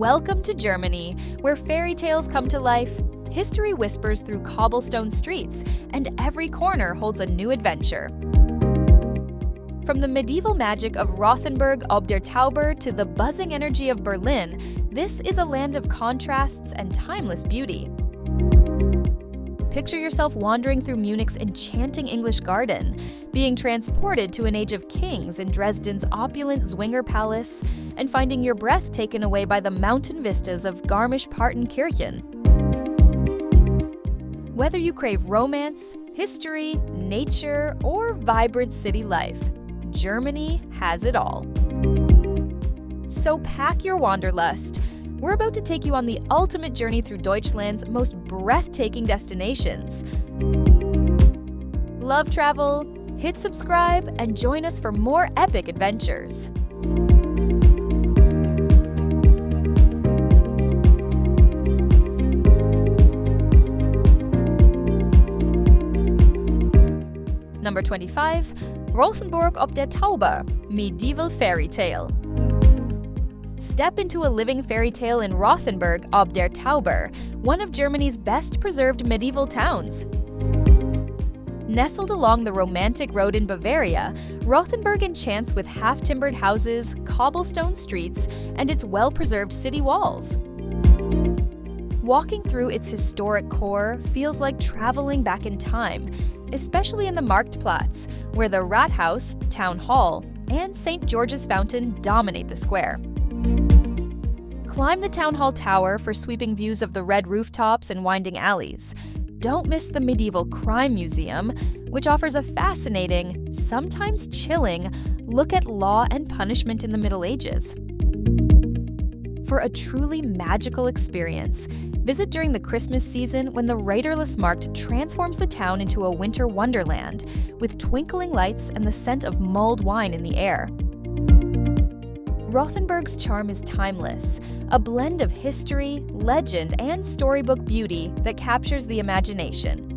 Welcome to Germany, where fairy tales come to life, history whispers through cobblestone streets, and every corner holds a new adventure. From the medieval magic of Rothenburg ob der Tauber to the buzzing energy of Berlin, this is a land of contrasts and timeless beauty. Picture yourself wandering through Munich's enchanting English garden, being transported to an age of kings in Dresden's opulent Zwinger Palace, and finding your breath taken away by the mountain vistas of Garmisch-Partenkirchen. Whether you crave romance, history, nature, or vibrant city life, Germany has it all. So pack your wanderlust. We're about to take you on the ultimate journey through Deutschland's most breathtaking destinations. Love travel? Hit subscribe and join us for more epic adventures. Number 25, Rothenburg ob der Tauber, medieval fairy tale. Step into a living fairy tale in Rothenburg ob der Tauber, one of Germany's best preserved medieval towns. Nestled along the romantic road in Bavaria, Rothenburg enchants with half-timbered houses, cobblestone streets, and its well-preserved city walls. Walking through its historic core feels like traveling back in time, especially in the Marktplatz, where the Rathaus, Town Hall, and St. George's Fountain dominate the square. Climb the Town Hall Tower for sweeping views of the red rooftops and winding alleys. Don't miss the Medieval Crime Museum, which offers a fascinating, sometimes chilling, look at law and punishment in the Middle Ages. For a truly magical experience, visit during the Christmas season when the Riderless Markt transforms the town into a winter wonderland, with twinkling lights and the scent of mulled wine in the air. Rothenburg's charm is timeless, a blend of history, legend, and storybook beauty that captures the imagination.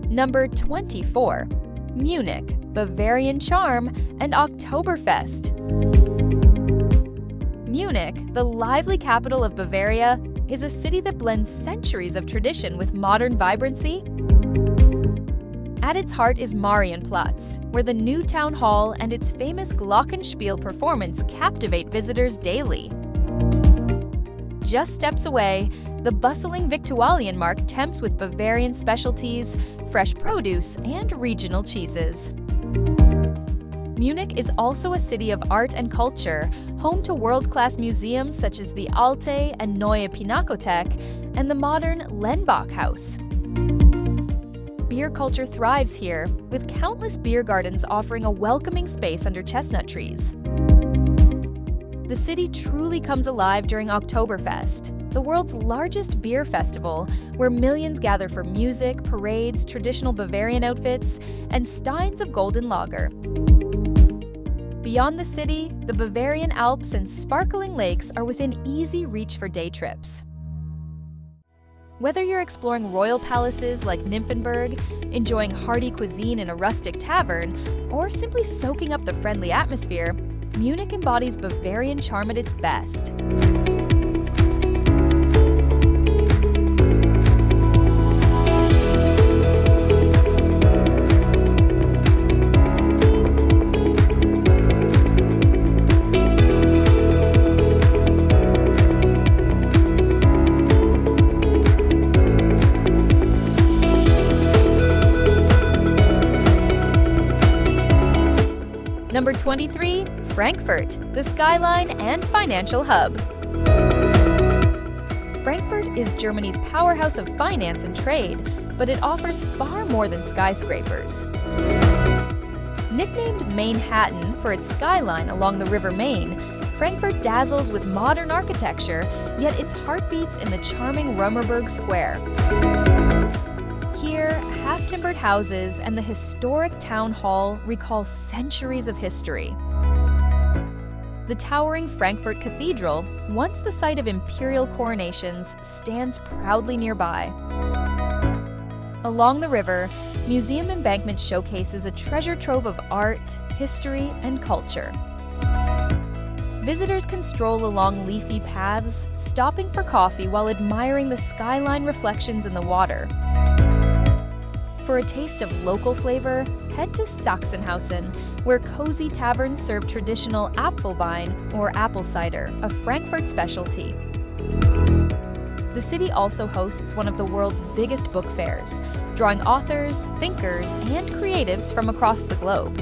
Number 24, Munich, Bavarian charm, and Oktoberfest. Munich, the lively capital of Bavaria, is a city that blends centuries of tradition with modern vibrancy. At its heart is Marienplatz, where the new town hall and its famous Glockenspiel performance captivate visitors daily. Just steps away, the bustling Viktualienmarkt tempts with Bavarian specialties, fresh produce, and regional cheeses. Munich is also a city of art and culture, home to world-class museums such as the Alte and Neue Pinakothek and the modern Lenbach House. Beer culture thrives here, with countless beer gardens offering a welcoming space under chestnut trees. The city truly comes alive during Oktoberfest, the world's largest beer festival, where millions gather for music, parades, traditional Bavarian outfits, and steins of golden lager. Beyond the city, the Bavarian Alps and sparkling lakes are within easy reach for day trips. Whether you're exploring royal palaces like Nymphenburg, enjoying hearty cuisine in a rustic tavern, or simply soaking up the friendly atmosphere, Munich embodies Bavarian charm at its best. Number 23, Frankfurt, the skyline and financial hub. Frankfurt is Germany's powerhouse of finance and trade, but it offers far more than skyscrapers. Nicknamed Manhattan for its skyline along the River Main, Frankfurt dazzles with modern architecture, yet its heart beats in the charming Römerberg Square. Here, half-timbered houses and the historic town hall recall centuries of history. The towering Frankfurt Cathedral, once the site of imperial coronations, stands proudly nearby. Along the river, Museum Embankment showcases a treasure trove of art, history, and culture. Visitors can stroll along leafy paths, stopping for coffee while admiring the skyline reflections in the water. For a taste of local flavor, head to Sachsenhausen, where cozy taverns serve traditional Apfelwein or apple cider, a Frankfurt specialty. The city also hosts one of the world's biggest book fairs, drawing authors, thinkers, and creatives from across the globe.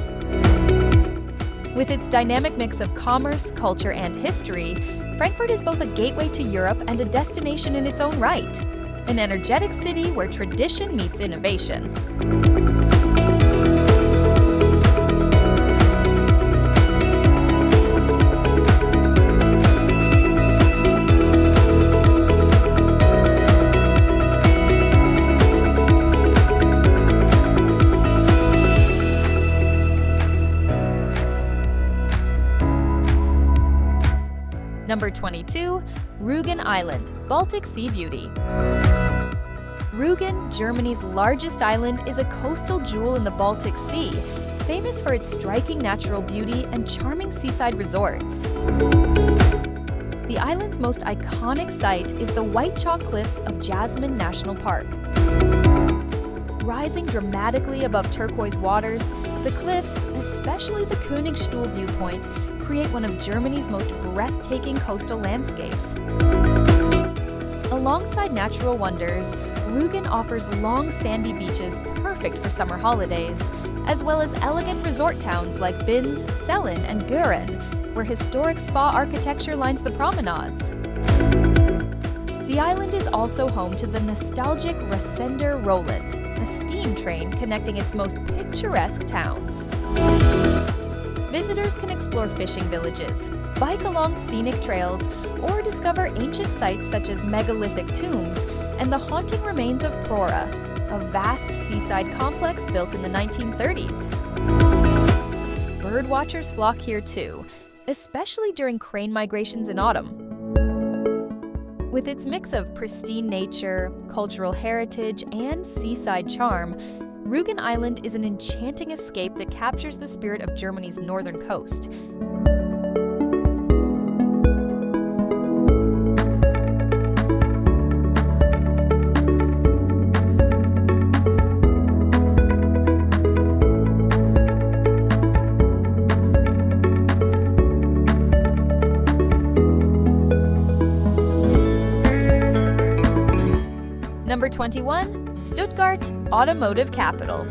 With its dynamic mix of commerce, culture, and history, Frankfurt is both a gateway to Europe and a destination in its own right. An energetic city where tradition meets innovation. Number 22, Rügen Island, Baltic Sea beauty. Rügen, Germany's largest island, is a coastal jewel in the Baltic Sea, famous for its striking natural beauty and charming seaside resorts. The island's most iconic site is the white chalk cliffs of Jasmine National Park. Rising dramatically above turquoise waters, the cliffs, especially the Königstuhl viewpoint, create one of Germany's most breathtaking coastal landscapes. Alongside natural wonders, Rügen offers long sandy beaches perfect for summer holidays, as well as elegant resort towns like Binz, Cellen, and Göhren, where historic spa architecture lines the promenades. The island is also home to the nostalgic Rasender Roland, a steam train connecting its most picturesque towns. Visitors can explore fishing villages, bike along scenic trails, or discover ancient sites such as megalithic tombs and the haunting remains of Prora, a vast seaside complex built in the 1930s. Birdwatchers flock here too, especially during crane migrations in autumn. With its mix of pristine nature, cultural heritage, and seaside charm, Rügen Island is an enchanting escape that captures the spirit of Germany's northern coast. Number 21, Stuttgart, automotive capital.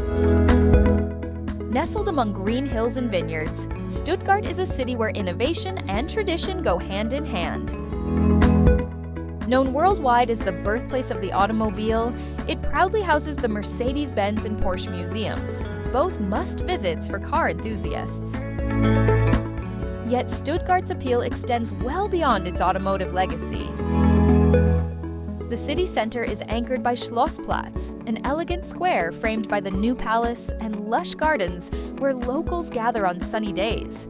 Nestled among green hills and vineyards, Stuttgart is a city where innovation and tradition go hand in hand. Known worldwide as the birthplace of the automobile, it proudly houses the Mercedes-Benz and Porsche museums, both must-visits for car enthusiasts. Yet Stuttgart's appeal extends well beyond its automotive legacy. The city center is anchored by Schlossplatz, an elegant square framed by the new palace and lush gardens where locals gather on sunny days.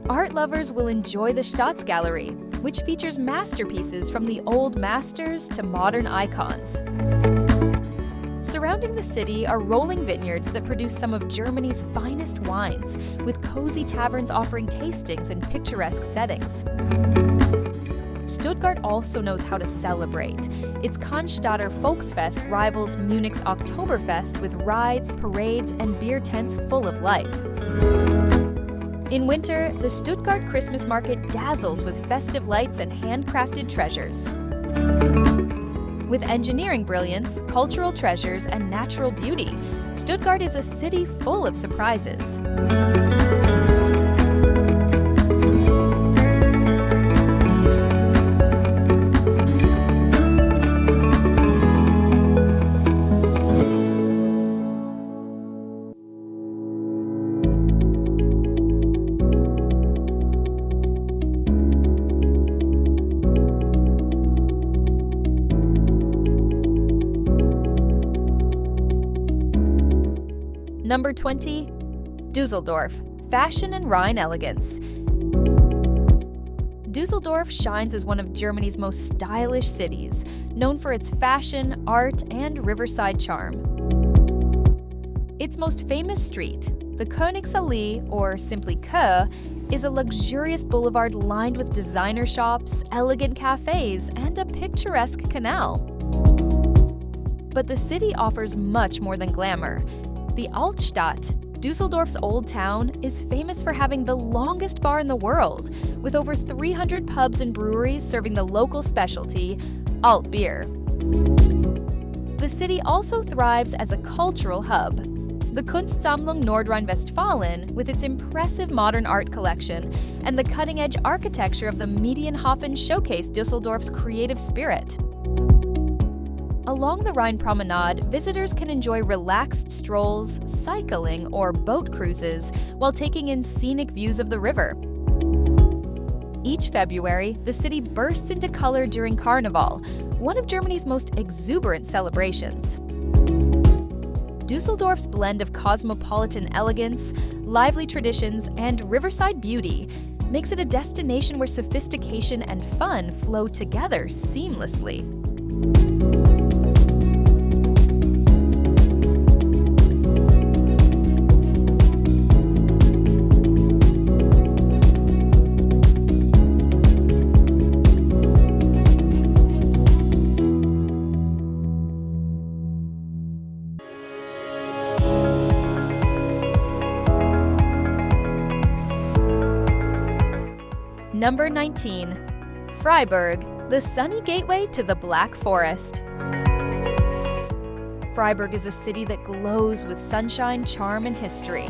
Art lovers will enjoy the Staatsgalerie, which features masterpieces from the old masters to modern icons. Surrounding the city are rolling vineyards that produce some of Germany's finest wines, with cozy taverns offering tastings in picturesque settings. Stuttgart also knows how to celebrate. Its Cannstatter Volksfest rivals Munich's Oktoberfest with rides, parades, and beer tents full of life. In winter, the Stuttgart Christmas market dazzles with festive lights and handcrafted treasures. With engineering brilliance, cultural treasures, and natural beauty, Stuttgart is a city full of surprises. Number 20. Düsseldorf, fashion and Rhine elegance. Düsseldorf shines as one of Germany's most stylish cities, known for its fashion, art, and riverside charm. Its most famous street, the Königsallee, or simply Kö, is a luxurious boulevard lined with designer shops, elegant cafes, and a picturesque canal. But the city offers much more than glamour. The Altstadt, Düsseldorf's old town, is famous for having the longest bar in the world, with over 300 pubs and breweries serving the local specialty, alt beer. The city also thrives as a cultural hub. The Kunstsammlung Nordrhein-Westfalen, with its impressive modern art collection, and the cutting-edge architecture of the Medienhafen showcase Düsseldorf's creative spirit. Along the Rhine promenade, visitors can enjoy relaxed strolls, cycling, or boat cruises while taking in scenic views of the river. Each February, the city bursts into color during Carnival, one of Germany's most exuberant celebrations. Düsseldorf's blend of cosmopolitan elegance, lively traditions, and riverside beauty makes it a destination where sophistication and fun flow together seamlessly. Number 19. Freiburg, the sunny gateway to the Black Forest. Freiburg is a city that glows with sunshine, charm, and history.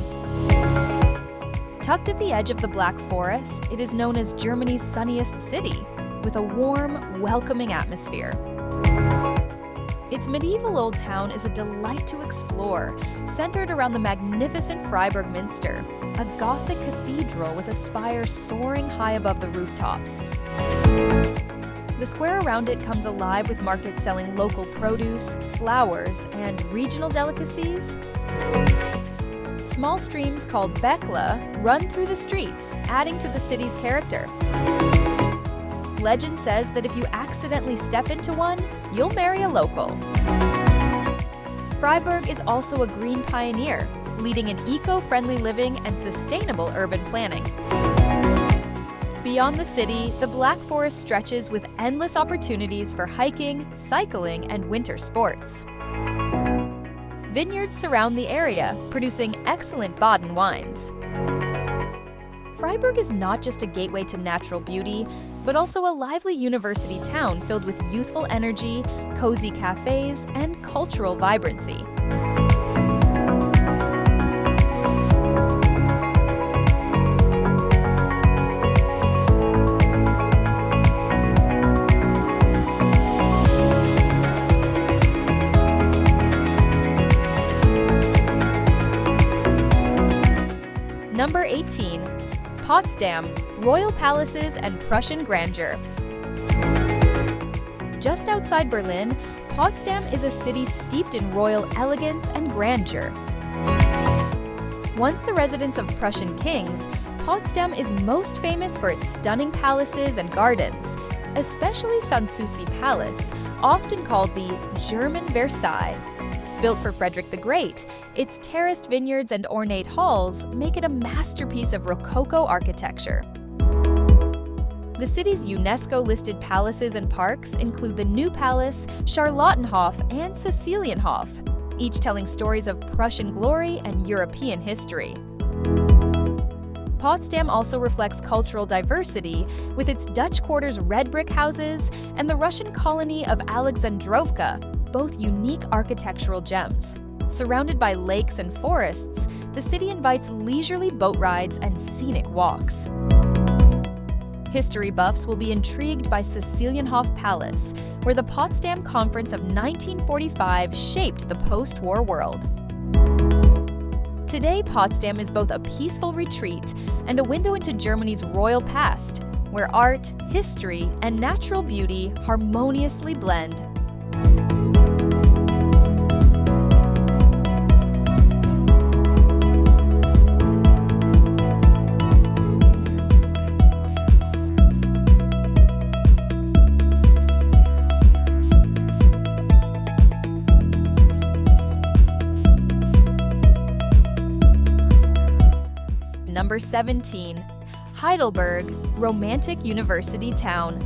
Tucked at the edge of the Black Forest, it is known as Germany's sunniest city, with a warm, welcoming atmosphere. Its medieval old town is a delight to explore, centered around the magnificent Freiburg Minster, a Gothic cathedral with a spire soaring high above the rooftops. The square around it comes alive with markets selling local produce, flowers, and regional delicacies. Small streams called Bächle run through the streets, adding to the city's character. Legend says that if you accidentally step into one, you'll marry a local. Freiburg is also a green pioneer, leading in eco-friendly living and sustainable urban planning. Beyond the city, the Black Forest stretches with endless opportunities for hiking, cycling, and winter sports. Vineyards surround the area, producing excellent Baden wines. Freiburg is not just a gateway to natural beauty, but also a lively university town filled with youthful energy, cozy cafes, and cultural vibrancy. Number 18. Potsdam, royal palaces and Prussian grandeur. Just outside Berlin, Potsdam is a city steeped in royal elegance and grandeur. Once the residence of Prussian kings, Potsdam is most famous for its stunning palaces and gardens, especially Sanssouci Palace, often called the German Versailles. Built for Frederick the Great, its terraced vineyards and ornate halls make it a masterpiece of Rococo architecture. The city's UNESCO-listed palaces and parks include the New Palace, Charlottenhof, and Cecilienhof, each telling stories of Prussian glory and European history. Potsdam also reflects cultural diversity with its Dutch Quarter's red brick houses and the Russian colony of Alexandrovka, both unique architectural gems. Surrounded by lakes and forests, the city invites leisurely boat rides and scenic walks. History buffs will be intrigued by Cecilienhof Palace, where the Potsdam Conference of 1945 shaped the post-war world. Today, Potsdam is both a peaceful retreat and a window into Germany's royal past, where art, history, and natural beauty harmoniously blend. Number 17. Heidelberg, romantic university town.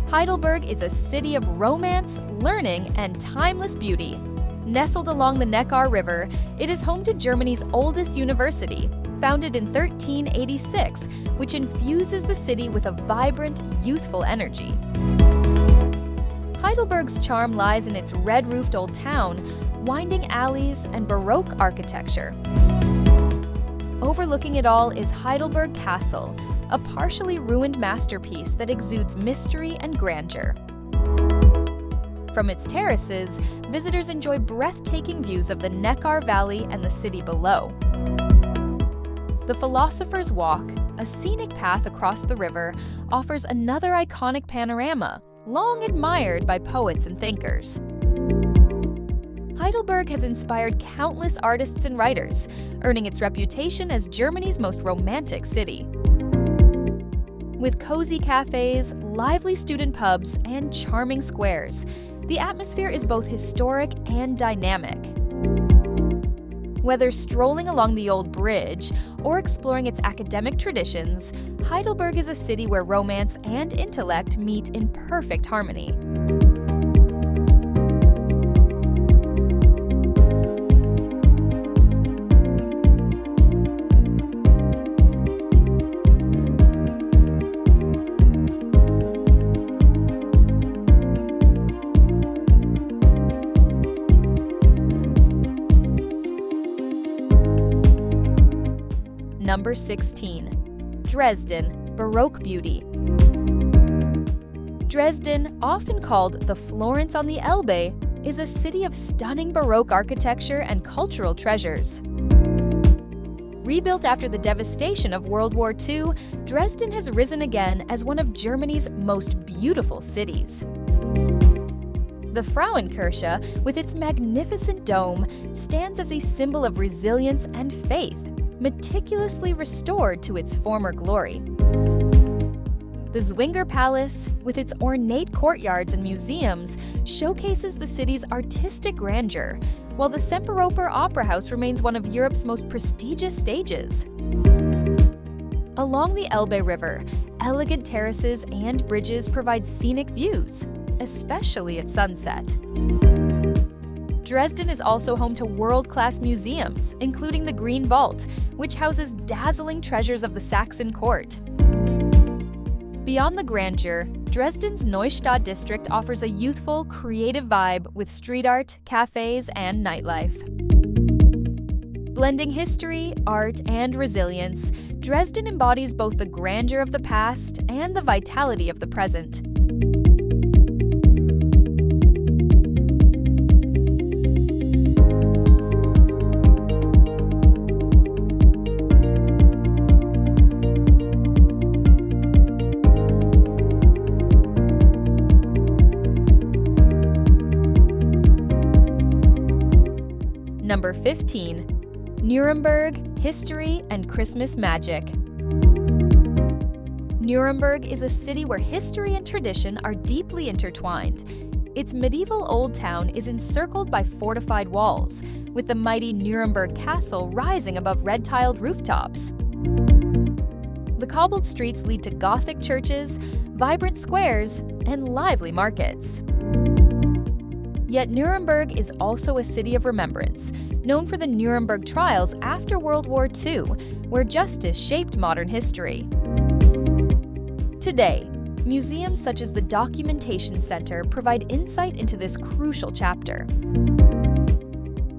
Heidelberg is a city of romance, learning, and timeless beauty. Nestled along the Neckar River, it is home to Germany's oldest university, founded in 1386, which infuses the city with a vibrant, youthful energy. Heidelberg's charm lies in its red-roofed old town, winding alleys, and Baroque architecture. Overlooking it all is Heidelberg Castle, a partially ruined masterpiece that exudes mystery and grandeur. From its terraces, visitors enjoy breathtaking views of the Neckar Valley and the city below. The Philosopher's Walk, a scenic path across the river, offers another iconic panorama, long admired by poets and thinkers. Heidelberg has inspired countless artists and writers, earning its reputation as Germany's most romantic city. With cozy cafes, lively student pubs, and charming squares, the atmosphere is both historic and dynamic. Whether strolling along the old bridge or exploring its academic traditions, Heidelberg is a city where romance and intellect meet in perfect harmony. Number 16. Dresden, Baroque beauty. Dresden, often called the Florence on the Elbe, is a city of stunning Baroque architecture and cultural treasures. Rebuilt after the devastation of World War II, Dresden has risen again as one of Germany's most beautiful cities. The Frauenkirche, with its magnificent dome, stands as a symbol of resilience and faith, meticulously restored to its former glory. The Zwinger Palace, with its ornate courtyards and museums, showcases the city's artistic grandeur, while the Semperoper Opera House remains one of Europe's most prestigious stages. Along the Elbe River, elegant terraces and bridges provide scenic views, especially at sunset. Dresden is also home to world-class museums, including the Green Vault, which houses dazzling treasures of the Saxon court. Beyond the grandeur, Dresden's Neustadt district offers a youthful, creative vibe with street art, cafes, and nightlife. Blending history, art, and resilience, Dresden embodies both the grandeur of the past and the vitality of the present. Number 15. Nuremberg, history and Christmas magic. Nuremberg is a city where history and tradition are deeply intertwined. Its medieval old town is encircled by fortified walls, with the mighty Nuremberg Castle rising above red-tiled rooftops. The cobbled streets lead to Gothic churches, vibrant squares, and lively markets. Yet Nuremberg is also a city of remembrance, known for the Nuremberg trials after World War II, where justice shaped modern history. Today, museums such as the Documentation Center provide insight into this crucial chapter.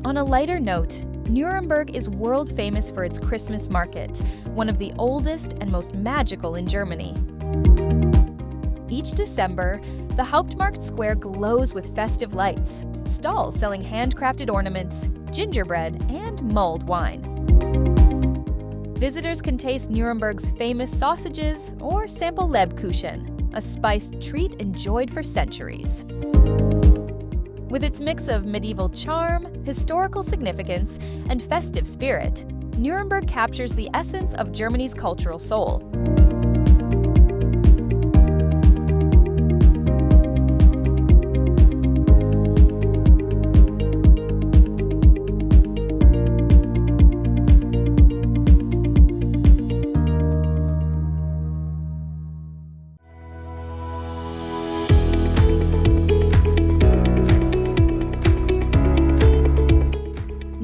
On a lighter note, Nuremberg is world famous for its Christmas market, one of the oldest and most magical in Germany. Each December, the Hauptmarkt Square glows with festive lights, stalls selling handcrafted ornaments, gingerbread, and mulled wine. Visitors can taste Nuremberg's famous sausages or sample Lebkuchen, a spiced treat enjoyed for centuries. With its mix of medieval charm, historical significance, and festive spirit, Nuremberg captures the essence of Germany's cultural soul.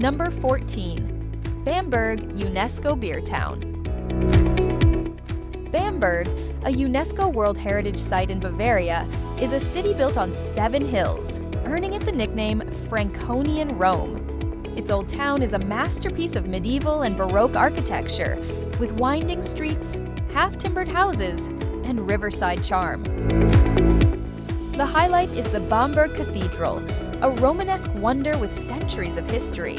Number 14. Bamberg, UNESCO Beer Town. Bamberg, a UNESCO World Heritage Site in Bavaria, is a city built on 7 hills, earning it the nickname Franconian Rome. Its old town is a masterpiece of medieval and Baroque architecture, with winding streets, half-timbered houses, and riverside charm. The highlight is the Bamberg Cathedral, a Romanesque wonder with centuries of history.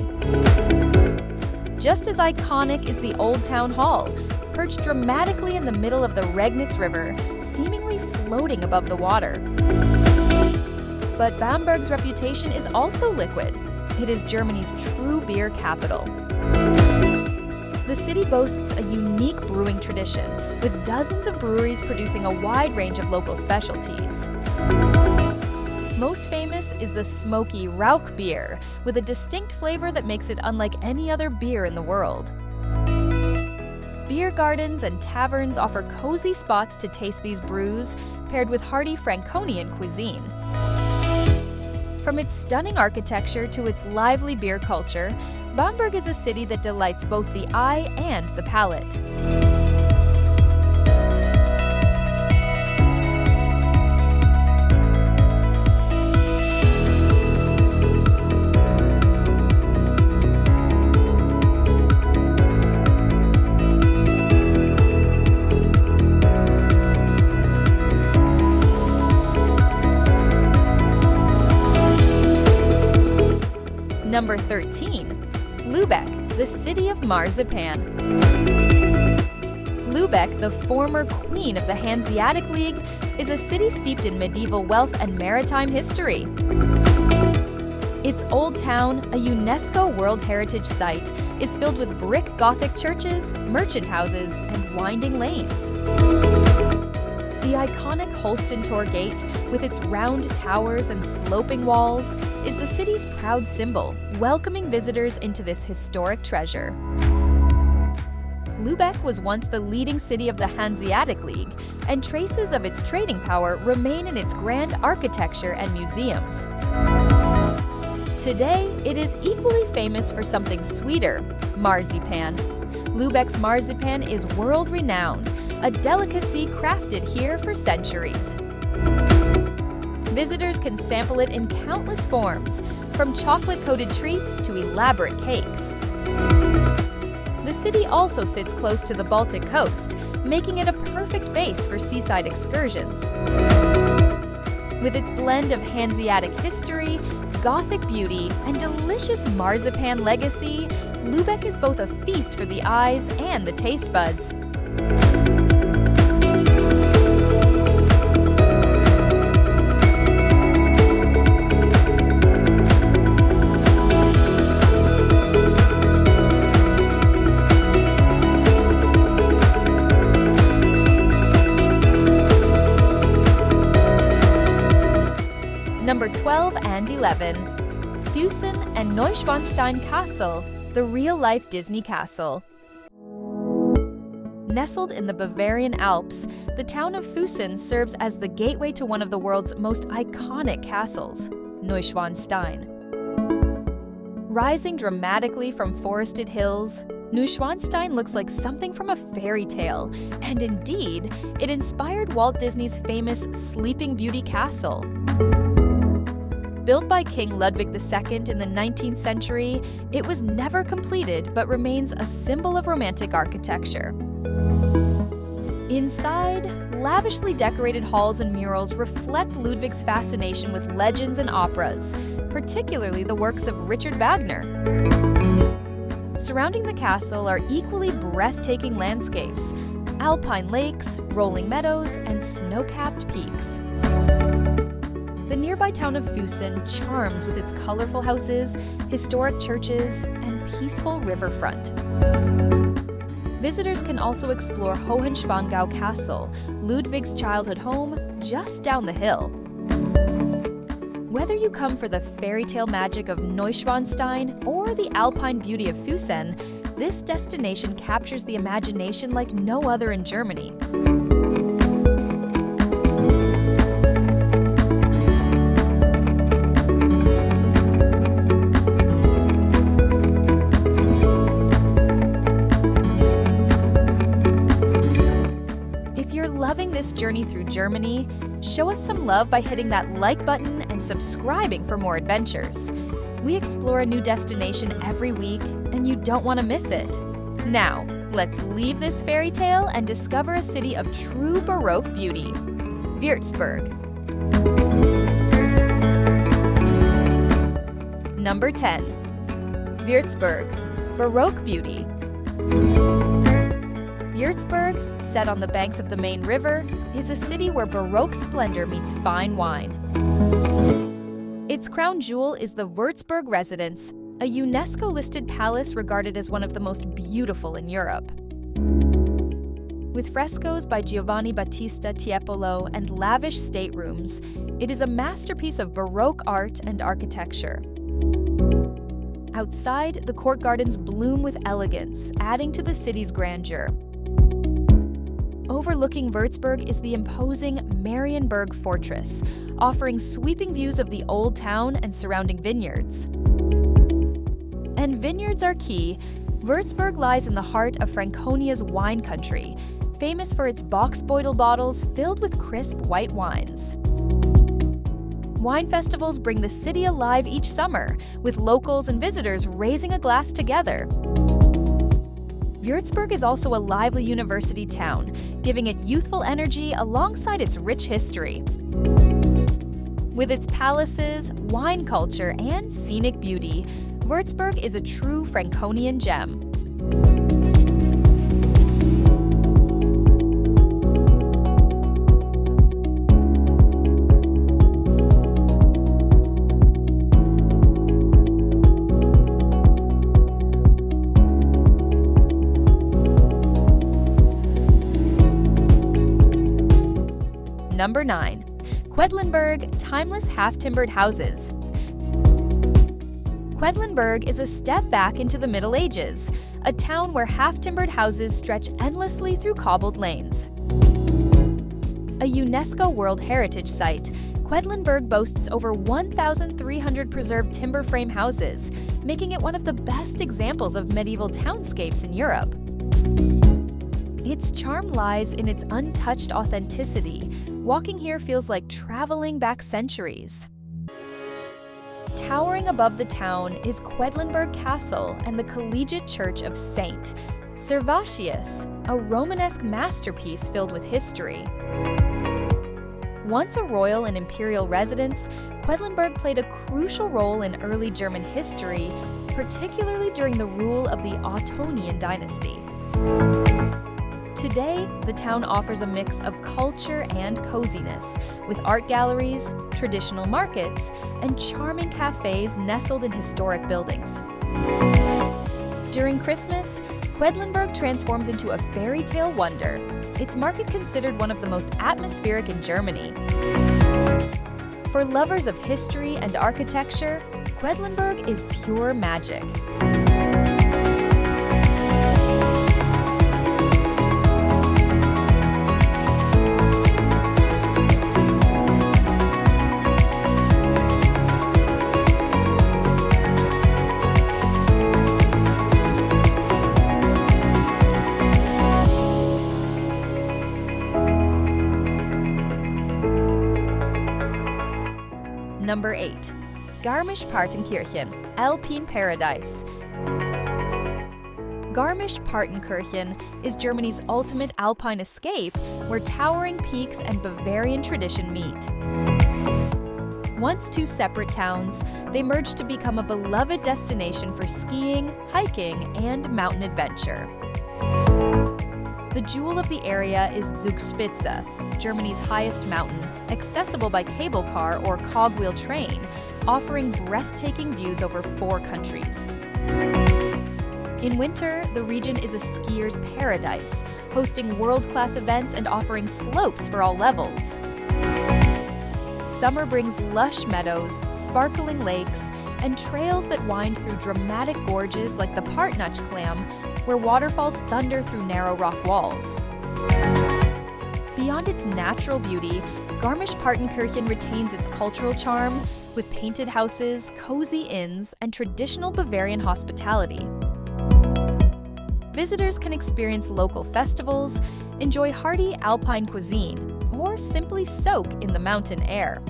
Just as iconic is the Old Town Hall, perched dramatically in the middle of the Regnitz River, seemingly floating above the water. But Bamberg's reputation is also liquid. It is Germany's true beer capital. The city boasts a unique brewing tradition, with dozens of breweries producing a wide range of local specialties. Most famous is the smoky Rauch beer, with a distinct flavor that makes it unlike any other beer in the world. Beer gardens and taverns offer cozy spots to taste these brews, paired with hearty Franconian cuisine. From its stunning architecture to its lively beer culture, Bamberg is a city that delights both the eye and the palate. Number 13. Lübeck, the city of marzipan. Lübeck, the former queen of the Hanseatic League, is a city steeped in medieval wealth and maritime history. Its old town, a UNESCO World Heritage Site, is filled with brick Gothic churches, merchant houses, and winding lanes. The iconic Holsten Tor Gate, with its round towers and sloping walls, is the city's proud symbol, welcoming visitors into this historic treasure. Lübeck was once the leading city of the Hanseatic League, and traces of its trading power remain in its grand architecture and museums. Today, it is equally famous for something sweeter, marzipan. Lübeck's marzipan is world-renowned, a delicacy crafted here for centuries. Visitors can sample it in countless forms, from chocolate-coated treats to elaborate cakes. The city also sits close to the Baltic coast, making it a perfect base for seaside excursions. With its blend of Hanseatic history, Gothic beauty, and delicious marzipan legacy, Lübeck is both a feast for the eyes and the taste buds. Number 12 and 11. Füssen Neuschwanstein Castle, the real-life Disney castle. Nestled in the Bavarian Alps, the town of Füssen serves as the gateway to one of the world's most iconic castles, Neuschwanstein. Rising dramatically from forested hills, Neuschwanstein looks like something from a fairy tale, and indeed, it inspired Walt Disney's famous Sleeping Beauty castle. Built by King Ludwig II in the 19th century, it was never completed but remains a symbol of romantic architecture. Inside, lavishly decorated halls and murals reflect Ludwig's fascination with legends and operas, particularly the works of Richard Wagner. Surrounding the castle are equally breathtaking landscapes, alpine lakes, rolling meadows, and snow-capped peaks. The nearby town of Füssen charms with its colorful houses, historic churches, and peaceful riverfront. Visitors can also explore Hohenschwangau Castle, Ludwig's childhood home, just down the hill. Whether you come for the fairy tale magic of Neuschwanstein or the alpine beauty of Füssen, this destination captures the imagination like no other in Germany. this journey through Germany, show us some love by hitting that like button and subscribing for more adventures. We explore a new destination every week, and you don't want to miss it. Now, let's leave this fairy tale and discover a city of true Baroque beauty, Würzburg. Number 10. Würzburg, Baroque beauty. Würzburg, set on the banks of the Main River, is a city where Baroque splendor meets fine wine. Its crown jewel is the Würzburg Residence, a UNESCO-listed palace regarded as one of the most beautiful in Europe. With frescoes by Giovanni Battista Tiepolo and lavish staterooms, it is a masterpiece of Baroque art and architecture. Outside, the court gardens bloom with elegance, adding to the city's grandeur. Overlooking Würzburg is the imposing Marienburg Fortress, offering sweeping views of the old town and surrounding vineyards. And vineyards are key. Würzburg lies in the heart of Franconia's wine country, famous for its Bocksbeutel bottles filled with crisp white wines. Wine festivals bring the city alive each summer, with locals and visitors raising a glass together. Würzburg is also a lively university town, giving it youthful energy alongside its rich history. With its palaces, wine culture, and scenic beauty, Würzburg is a true Franconian gem. Number 9. Quedlinburg, timeless half-timbered houses. Quedlinburg is a step back into the Middle Ages, a town where half-timbered houses stretch endlessly through cobbled lanes. A UNESCO World Heritage Site, Quedlinburg boasts over 1,300 preserved timber frame houses, making it one of the best examples of medieval townscapes in Europe. Its charm lies in its untouched authenticity. Walking here feels like traveling back centuries. Towering above the town is Quedlinburg Castle and the Collegiate Church of St. Servatius, a Romanesque masterpiece filled with history. Once a royal and imperial residence, Quedlinburg played a crucial role in early German history, particularly during the rule of the Ottonian dynasty. Today, the town offers a mix of culture and coziness, with art galleries, traditional markets, and charming cafes nestled in historic buildings. During Christmas, Quedlinburg transforms into a fairy tale wonder, its market considered one of the most atmospheric in Germany. For lovers of history and architecture, Quedlinburg is pure magic. Number 8. Garmisch-Partenkirchen, Alpine paradise. Garmisch-Partenkirchen is Germany's ultimate alpine escape, where towering peaks and Bavarian tradition meet. Once two separate towns, they merge to become a beloved destination for skiing, hiking, and mountain adventure. The jewel of the area is Zugspitze, Germany's highest mountain, accessible by cable car or cogwheel train, offering breathtaking views over 4 countries. In winter, the region is a skier's paradise, hosting world-class events and offering slopes for all levels. Summer brings lush meadows, sparkling lakes, and trails that wind through dramatic gorges like the Partnachklamm, where waterfalls thunder through narrow rock walls. Beyond its natural beauty, Garmisch-Partenkirchen retains its cultural charm with painted houses, cozy inns, and traditional Bavarian hospitality. Visitors can experience local festivals, enjoy hearty Alpine cuisine, or simply soak in the mountain air.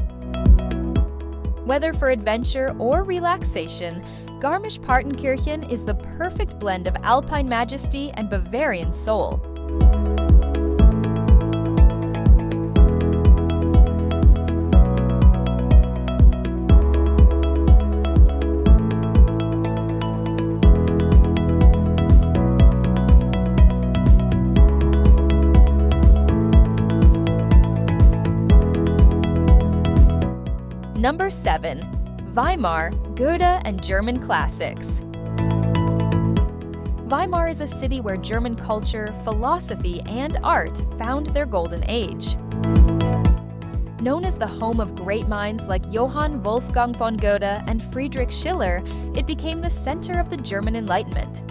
Whether for adventure or relaxation, Garmisch-Partenkirchen is the perfect blend of Alpine majesty and Bavarian soul. Number 7. Weimar, Goethe and German classics. Weimar is a city where German culture, philosophy, and art found their golden age. Known as the home of great minds like Johann Wolfgang von Goethe and Friedrich Schiller, it became the center of the German Enlightenment.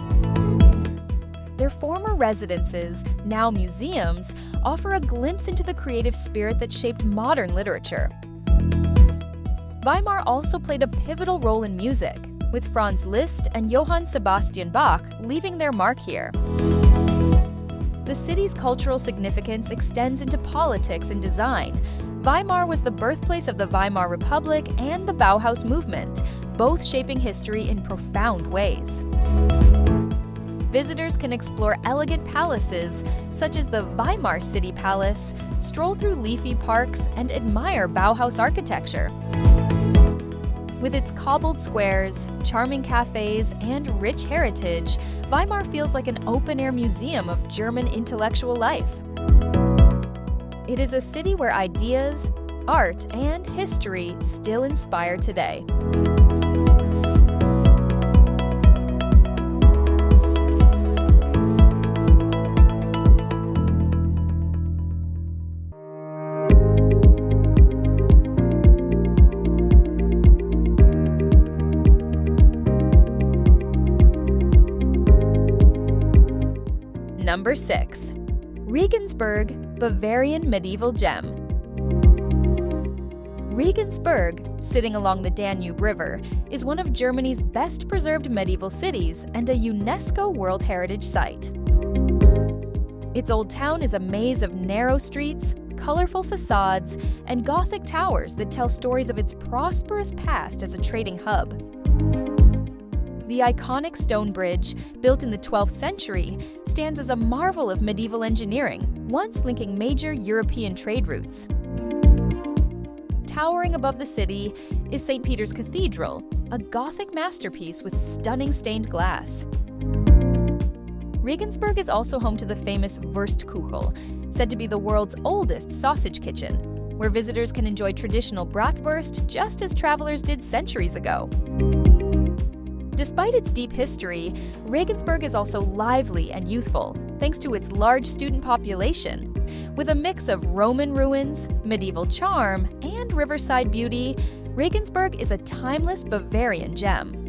Their former residences, now museums, offer a glimpse into the creative spirit that shaped modern literature. Weimar also played a pivotal role in music, with Franz Liszt and Johann Sebastian Bach leaving their mark here. The city's cultural significance extends into politics and design. Weimar was the birthplace of the Weimar Republic and the Bauhaus movement, both shaping history in profound ways. Visitors can explore elegant palaces, such as the Weimar City Palace, stroll through leafy parks, and admire Bauhaus architecture. With its cobbled squares, charming cafes, and rich heritage, Weimar feels like an open-air museum of German intellectual life. It is a city where ideas, art, and history still inspire today. Number 6. Regensburg, Bavarian medieval gem. Regensburg, sitting along the Danube River, is one of Germany's best preserved medieval cities and a UNESCO World Heritage Site. Its old town is a maze of narrow streets, colorful facades, and Gothic towers that tell stories of its prosperous past as a trading hub. The iconic stone bridge, built in the 12th century, stands as a marvel of medieval engineering, once linking major European trade routes. Towering above the city is St. Peter's Cathedral, a Gothic masterpiece with stunning stained glass. Regensburg is also home to the famous Wurstküchel, said to be the world's oldest sausage kitchen, where visitors can enjoy traditional bratwurst just as travelers did centuries ago. Despite its deep history, Regensburg is also lively and youthful, thanks to its large student population. With a mix of Roman ruins, medieval charm, and riverside beauty, Regensburg is a timeless Bavarian gem.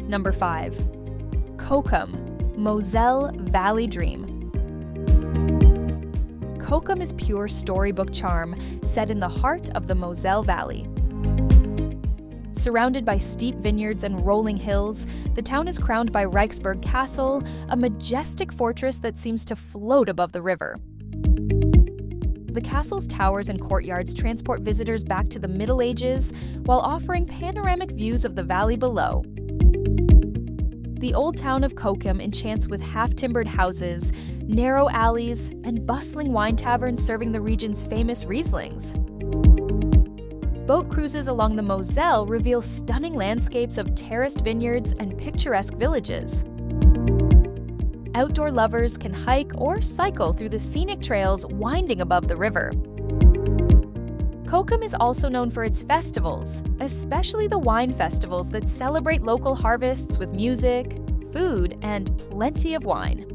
Number 5. Kokum, Moselle Valley Dream. Kokum is pure storybook charm, set in the heart of the Moselle Valley. Surrounded by steep vineyards and rolling hills, the town is crowned by Reichsburg Castle, a majestic fortress that seems to float above the river. The castle's towers and courtyards transport visitors back to the Middle Ages while offering panoramic views of the valley below. The old town of Kokum enchants with half-timbered houses, narrow alleys, and bustling wine taverns serving the region's famous Rieslings. Boat cruises along the Moselle reveal stunning landscapes of terraced vineyards and picturesque villages. Outdoor lovers can hike or cycle through the scenic trails winding above the river. Kokum is also known for its festivals, especially the wine festivals that celebrate local harvests with music, food, and plenty of wine.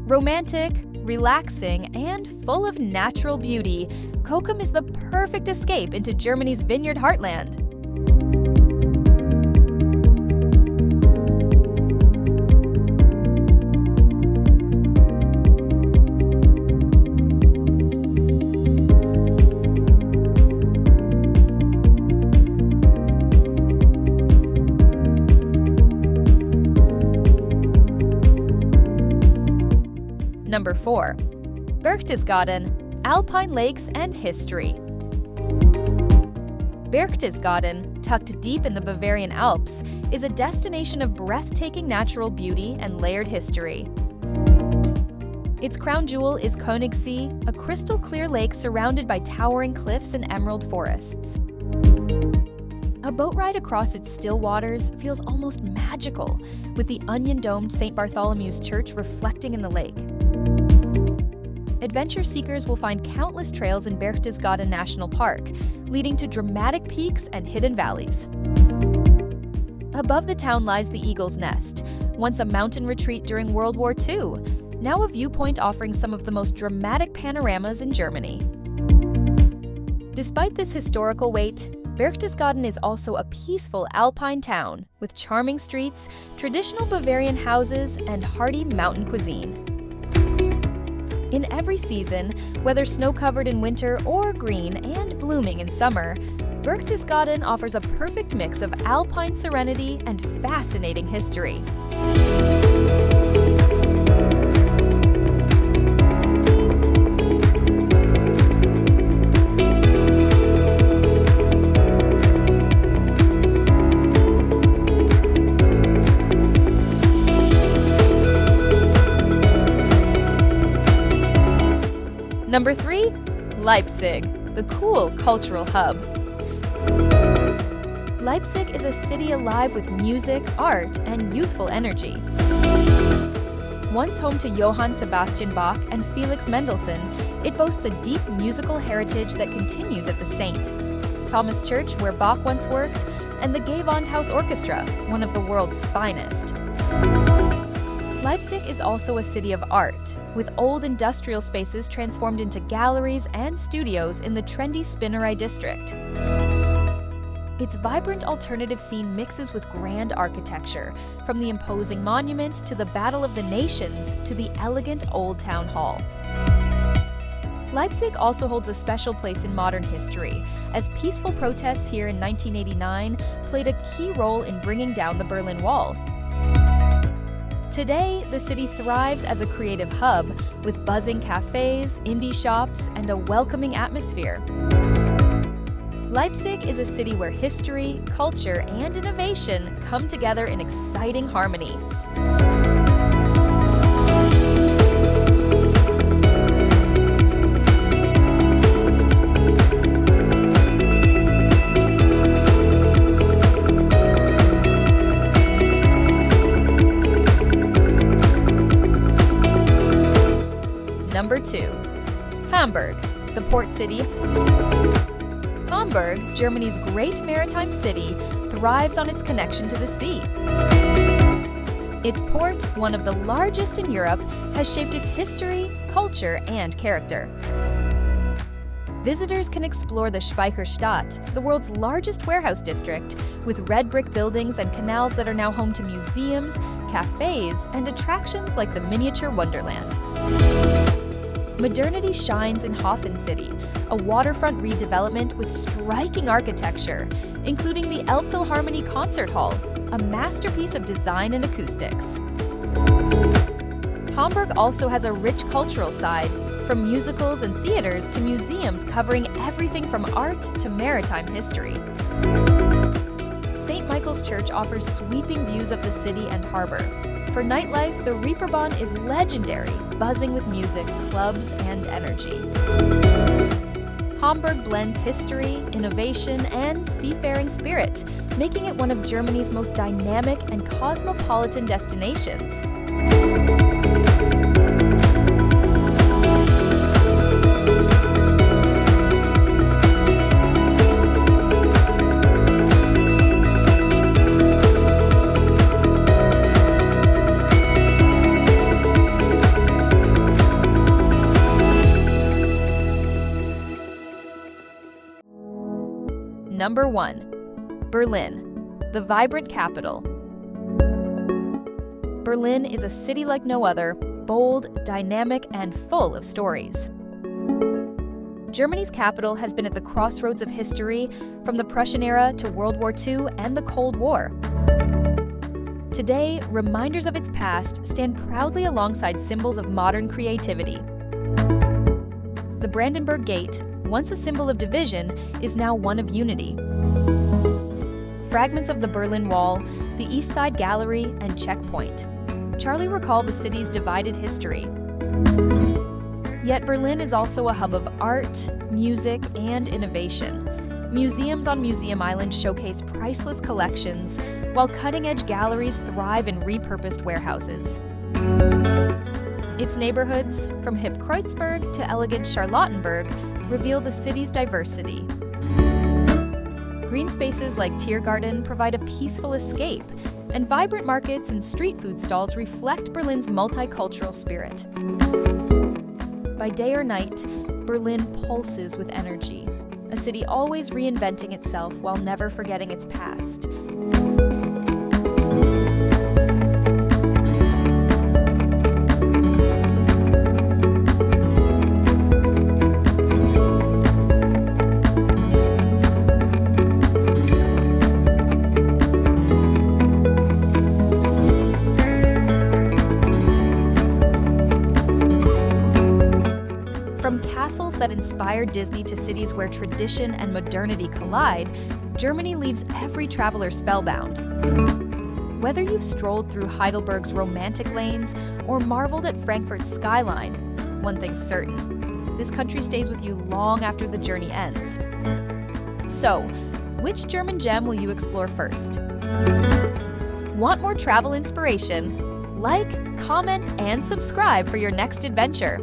Romantic, relaxing, and full of natural beauty, Kokum is the perfect escape into Germany's vineyard heartland. Number 4. Berchtesgaden, Alpine lakes and history. Berchtesgaden, tucked deep in the Bavarian Alps, is a destination of breathtaking natural beauty and layered history. Its crown jewel is Königssee, a crystal-clear lake surrounded by towering cliffs and emerald forests. A boat ride across its still waters feels almost magical, with the onion-domed St. Bartholomew's Church reflecting in the lake. Adventure seekers will find countless trails in Berchtesgaden National Park, leading to dramatic peaks and hidden valleys. Above the town lies the Eagle's Nest, once a mountain retreat during World War II, now a viewpoint offering some of the most dramatic panoramas in Germany. Despite this historical weight, Berchtesgaden is also a peaceful alpine town with charming streets, traditional Bavarian houses, and hearty mountain cuisine. In every season, whether snow-covered in winter or green and blooming in summer, Berchtesgaden offers a perfect mix of alpine serenity and fascinating history. Number 3. Leipzig, the cool cultural hub. Leipzig is a city alive with music, art, and youthful energy. Once home to Johann Sebastian Bach and Felix Mendelssohn, it boasts a deep musical heritage that continues at the St. Thomas Church, where Bach once worked, and the Gewandhaus Orchestra, one of the world's finest. Leipzig is also a city of art, with old industrial spaces transformed into galleries and studios in the trendy Spinnerei district. Its vibrant alternative scene mixes with grand architecture, from the imposing monument to the Battle of the Nations to the elegant Old Town Hall. Leipzig also holds a special place in modern history, as peaceful protests here in 1989 played a key role in bringing down the Berlin Wall. Today, the city thrives as a creative hub, with buzzing cafes, indie shops, and a welcoming atmosphere. Leipzig is a city where history, culture, and innovation come together in exciting harmony. Number 2. Hamburg, the port city. Hamburg, Germany's great maritime city, thrives on its connection to the sea. Its port, one of the largest in Europe, has shaped its history, culture, and character. Visitors can explore the Speicherstadt, the world's largest warehouse district, with red brick buildings and canals that are now home to museums, cafes, and attractions like the Miniature Wonderland. Modernity shines in Hafen City, a waterfront redevelopment with striking architecture, including the Elbphilharmonie Concert Hall, a masterpiece of design and acoustics. Hamburg also has a rich cultural side, from musicals and theaters to museums covering everything from art to maritime history. St. Michael's Church offers sweeping views of the city and harbor. For nightlife, the Reeperbahn is legendary, buzzing with music, clubs, and energy. Hamburg blends history, innovation, and seafaring spirit, making it one of Germany's most dynamic and cosmopolitan destinations. Number 1. Berlin, the vibrant capital. Berlin is a city like no other, bold, dynamic, and full of stories. Germany's capital has been at the crossroads of history, from the Prussian era to World War II and the Cold War. Today, reminders of its past stand proudly alongside symbols of modern creativity. The Brandenburg Gate, once a symbol of division, is now one of unity. Fragments of the Berlin Wall, the East Side Gallery, and Checkpoint. Charlie recalled the city's divided history. Yet Berlin is also a hub of art, music, and innovation. Museums on Museum Island showcase priceless collections, while cutting-edge galleries thrive in repurposed warehouses. Its neighborhoods, from hip Kreuzberg to elegant Charlottenburg, reveal the city's diversity. Green spaces like Tiergarten provide a peaceful escape, and vibrant markets and street food stalls reflect Berlin's multicultural spirit. By day or night, Berlin pulses with energy, a city always reinventing itself while never forgetting its past. From castles that inspire Disney to cities where tradition and modernity collide, Germany leaves every traveler spellbound. Whether you've strolled through Heidelberg's romantic lanes or marveled at Frankfurt's skyline, one thing's certain: this country stays with you long after the journey ends. So, which German gem will you explore first? Want more travel inspiration? Like, comment, and subscribe for your next adventure.